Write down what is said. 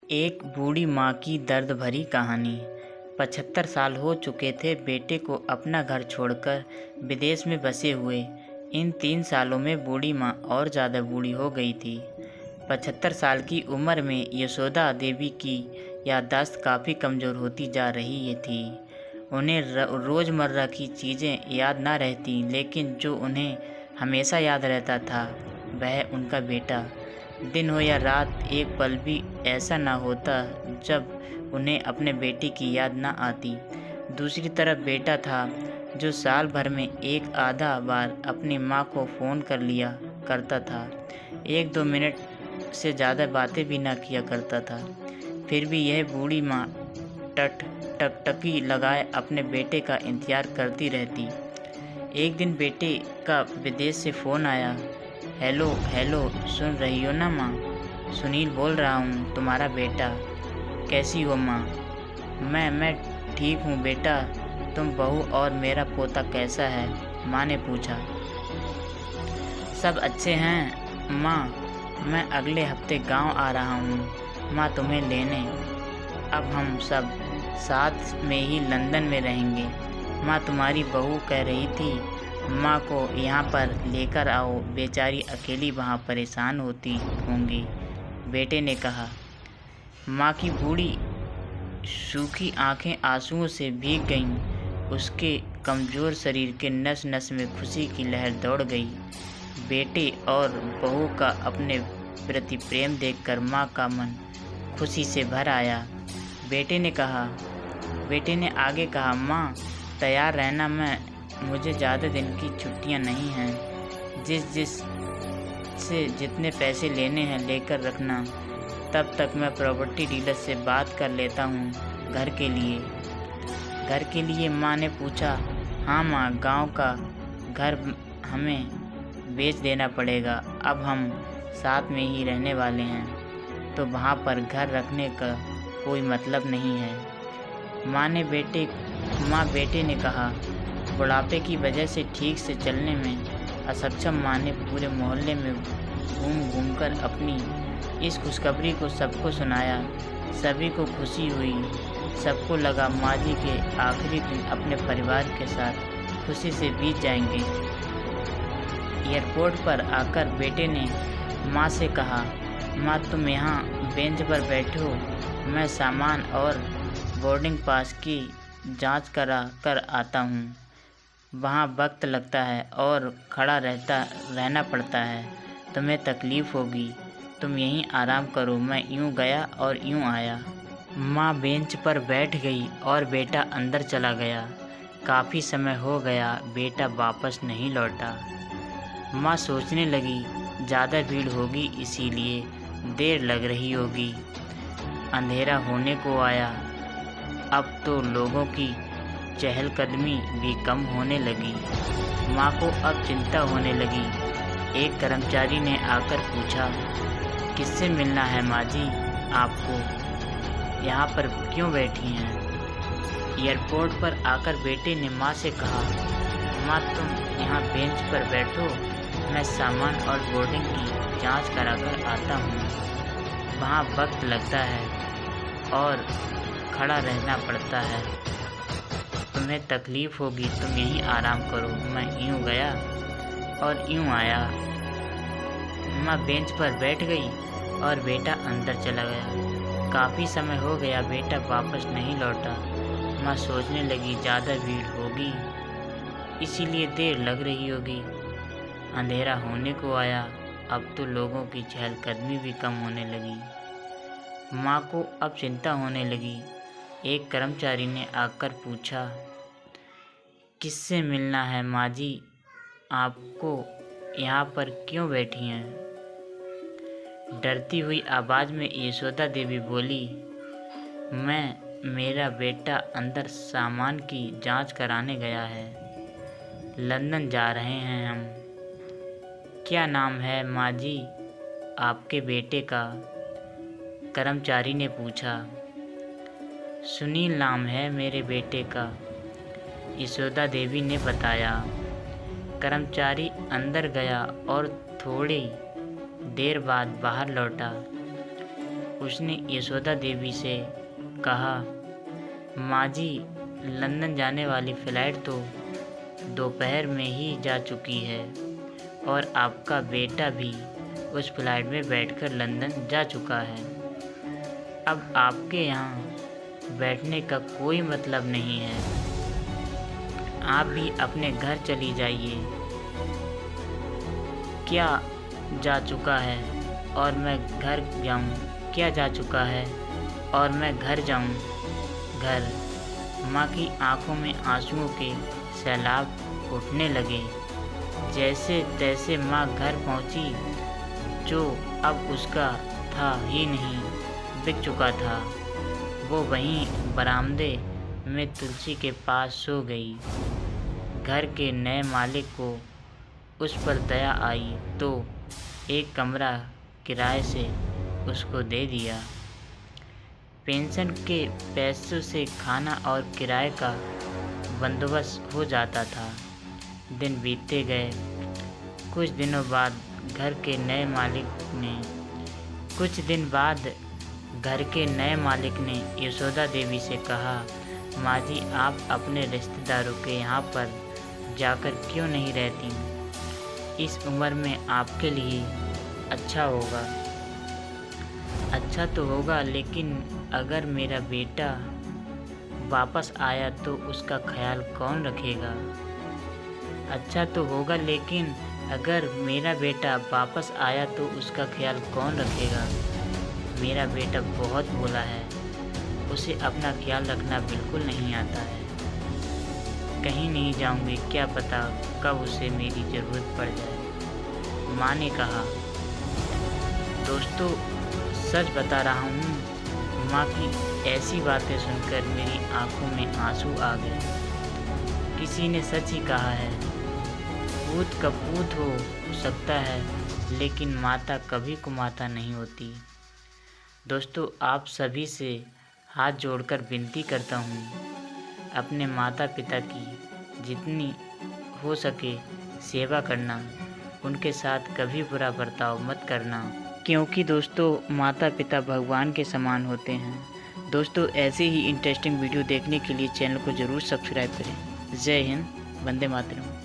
एक बूढ़ी माँ की दर्द भरी कहानी। 75 साल हो चुके थे बेटे को अपना घर छोड़कर विदेश में बसे हुए। इन 3 सालों में बूढ़ी माँ और ज़्यादा बूढ़ी हो गई थी। 75 साल की उम्र में यशोदा देवी की याददाश्त काफ़ी कमज़ोर होती जा रही थी। उन्हें रोज़मर्रा की चीज़ें याद ना रहती, लेकिन जो उन्हें हमेशा याद रहता था वह उनका बेटा। दिन हो या रात, एक पल भी ऐसा ना होता जब उन्हें अपने बेटे की याद ना आती। दूसरी तरफ बेटा था जो साल भर में एक आधा बार अपनी माँ को फ़ोन कर लिया करता था। 1-2 मिनट से ज़्यादा बातें भी ना किया करता था। फिर भी यह बूढ़ी माँ टकटकी लगाए अपने बेटे का इंतज़ार करती रहती। एक दिन बेटे का विदेश से फ़ोन आया। हेलो हेलो, सुन रही हो ना माँ? सुनील बोल रहा हूँ, तुम्हारा बेटा। कैसी हो माँ? मैं ठीक हूँ बेटा। तुम बहू और मेरा पोता कैसा है? माँ ने पूछा। सब अच्छे हैं माँ। मैं अगले हफ्ते गांव आ रहा हूँ माँ तुम्हें लेने। अब हम सब साथ में ही लंदन में रहेंगे। माँ तुम्हारी बहू कह रही थी माँ को यहाँ पर लेकर आओ, बेचारी अकेली वहाँ परेशान होती होंगी, बेटे ने कहा। माँ की बूढ़ी सूखी आंखें आंसुओं से भीग गईं। उसके कमज़ोर शरीर के नस नस में खुशी की लहर दौड़ गई। बेटे और बहू का अपने प्रति प्रेम देखकर माँ का मन खुशी से भर आया। बेटे ने आगे कहा, माँ तैयार रहना, मुझे ज़्यादा दिन की छुट्टियां नहीं हैं। से जितने पैसे लेने हैं लेकर रखना। तब तक मैं प्रॉपर्टी डीलर से बात कर लेता हूँ घर के लिए माँ ने पूछा। हाँ माँ, गांव का घर हमें बेच देना पड़ेगा। अब हम साथ में ही रहने वाले हैं, तो वहाँ पर घर रखने का कोई मतलब नहीं है। बेटे ने कहा। बुढ़ापे की वजह से ठीक से चलने में असक्षम माँ ने पूरे मोहल्ले में घूम कर अपनी इस खुशखबरी को सबको सुनाया। सभी को खुशी हुई। सबको लगा माँ जी के आखिरी दिन अपने परिवार के साथ खुशी से बीत जाएंगे। एयरपोर्ट पर आकर बेटे ने माँ से कहा, माँ तुम यहाँ बेंच पर बैठो, मैं सामान और बोर्डिंग पास की जांच करा कर आता हूँ। वहाँ वक्त लगता है और खड़ा रहना पड़ता है, तुम्हें तकलीफ़ होगी, तुम यहीं आराम करो। मैं यूँ गया और यूँ आया। माँ बेंच पर बैठ गई और बेटा अंदर चला गया। काफ़ी समय हो गया, बेटा वापस नहीं लौटा। माँ सोचने लगी, ज़्यादा भीड़ होगी इसीलिए देर लग रही होगी। अंधेरा होने को आया। अब तो लोगों की चहलकदमी भी कम होने लगी। माँ को अब चिंता होने लगी। एक कर्मचारी ने आकर पूछा, किससे मिलना है माँ जी आपको? यहाँ पर क्यों बैठी हैं? एयरपोर्ट पर आकर बेटे ने माँ से कहा, माँ तुम यहाँ बेंच पर बैठो, मैं सामान और बोर्डिंग की जांच कराकर आता हूँ। वहाँ वक्त लगता है और खड़ा रहना पड़ता है, तुम्हें तकलीफ़ होगी, तुम यहीं आराम करो। मैं यूँ गया और यूँ आया। माँ बेंच पर बैठ गई और बेटा अंदर चला गया। काफ़ी समय हो गया, बेटा वापस नहीं लौटा। माँ सोचने लगी, ज़्यादा भीड़ होगी इसीलिए देर लग रही होगी। अंधेरा होने को आया। अब तो लोगों की चहलकदमी भी कम होने लगी। माँ को अब चिंता होने लगी। एक कर्मचारी ने आकर पूछा, किससे मिलना है माँ जी आपको? यहाँ पर क्यों बैठी हैं? डरती हुई आवाज़ में यशोदा देवी बोली, मेरा बेटा अंदर सामान की जांच कराने गया है। लंदन जा रहे हैं हम। क्या नाम है माँ जी आपके बेटे का? कर्मचारी ने पूछा। सुनील नाम है मेरे बेटे का, यशोदा देवी ने बताया। कर्मचारी अंदर गया और थोड़ी देर बाद बाहर लौटा। उसने यशोदा देवी से कहा, माँ जी, लंदन जाने वाली फ़्लाइट तो दोपहर में ही जा चुकी है और आपका बेटा भी उस फ्लाइट में बैठकर लंदन जा चुका है। अब आपके यहाँ बैठने का कोई मतलब नहीं है। आप भी अपने घर चली जाइए। क्या जा चुका है और मैं घर जाऊँ? क्या जा चुका है और मैं घर जाऊँ? घर। माँ की आंखों में आंसुओं के सैलाब उठने लगे। जैसे तैसे माँ घर पहुँची, जो अब उसका था ही नहीं, बिक चुका था। वो वहीं बरामदे में तुलसी के पास सो गई। घर के नए मालिक को उस पर दया आई तो एक कमरा किराए से उसको दे दिया। पेंशन के पैसों से खाना और किराए का बंदोबस्त हो जाता था। दिन बीतते गए। कुछ दिन बाद घर के नए मालिक ने यशोदा देवी से कहा, माँ जी, आप अपने रिश्तेदारों के यहाँ पर जाकर क्यों नहीं रहती? इस उम्र में आपके लिए अच्छा होगा। अच्छा तो होगा, लेकिन अगर मेरा बेटा वापस आया तो उसका ख्याल कौन रखेगा? अच्छा तो होगा, लेकिन अगर मेरा बेटा वापस आया तो उसका ख्याल कौन रखेगा? मेरा बेटा बहुत भोला है, उसे अपना ख्याल रखना बिल्कुल नहीं आता है। कहीं नहीं जाऊंगी, क्या पता कब उसे मेरी ज़रूरत पड़ जाए। माँ ने कहा। दोस्तों, सच बता रहा हूँ, माँ की ऐसी बातें सुनकर मेरी आंखों में आंसू आ गए। किसी ने सच ही कहा है, पूत कपूत हो सकता है, लेकिन माता कभी कुमाता नहीं होती। दोस्तों, आप सभी से हाथ जोड़कर विनती करता हूँ, अपने माता पिता की जितनी हो सके सेवा करना, उनके साथ कभी बुरा बर्ताव मत करना, क्योंकि दोस्तों माता पिता भगवान के समान होते हैं। दोस्तों, ऐसे ही इंटरेस्टिंग वीडियो देखने के लिए चैनल को ज़रूर सब्सक्राइब करें। जय हिंद, वंदे मातरम।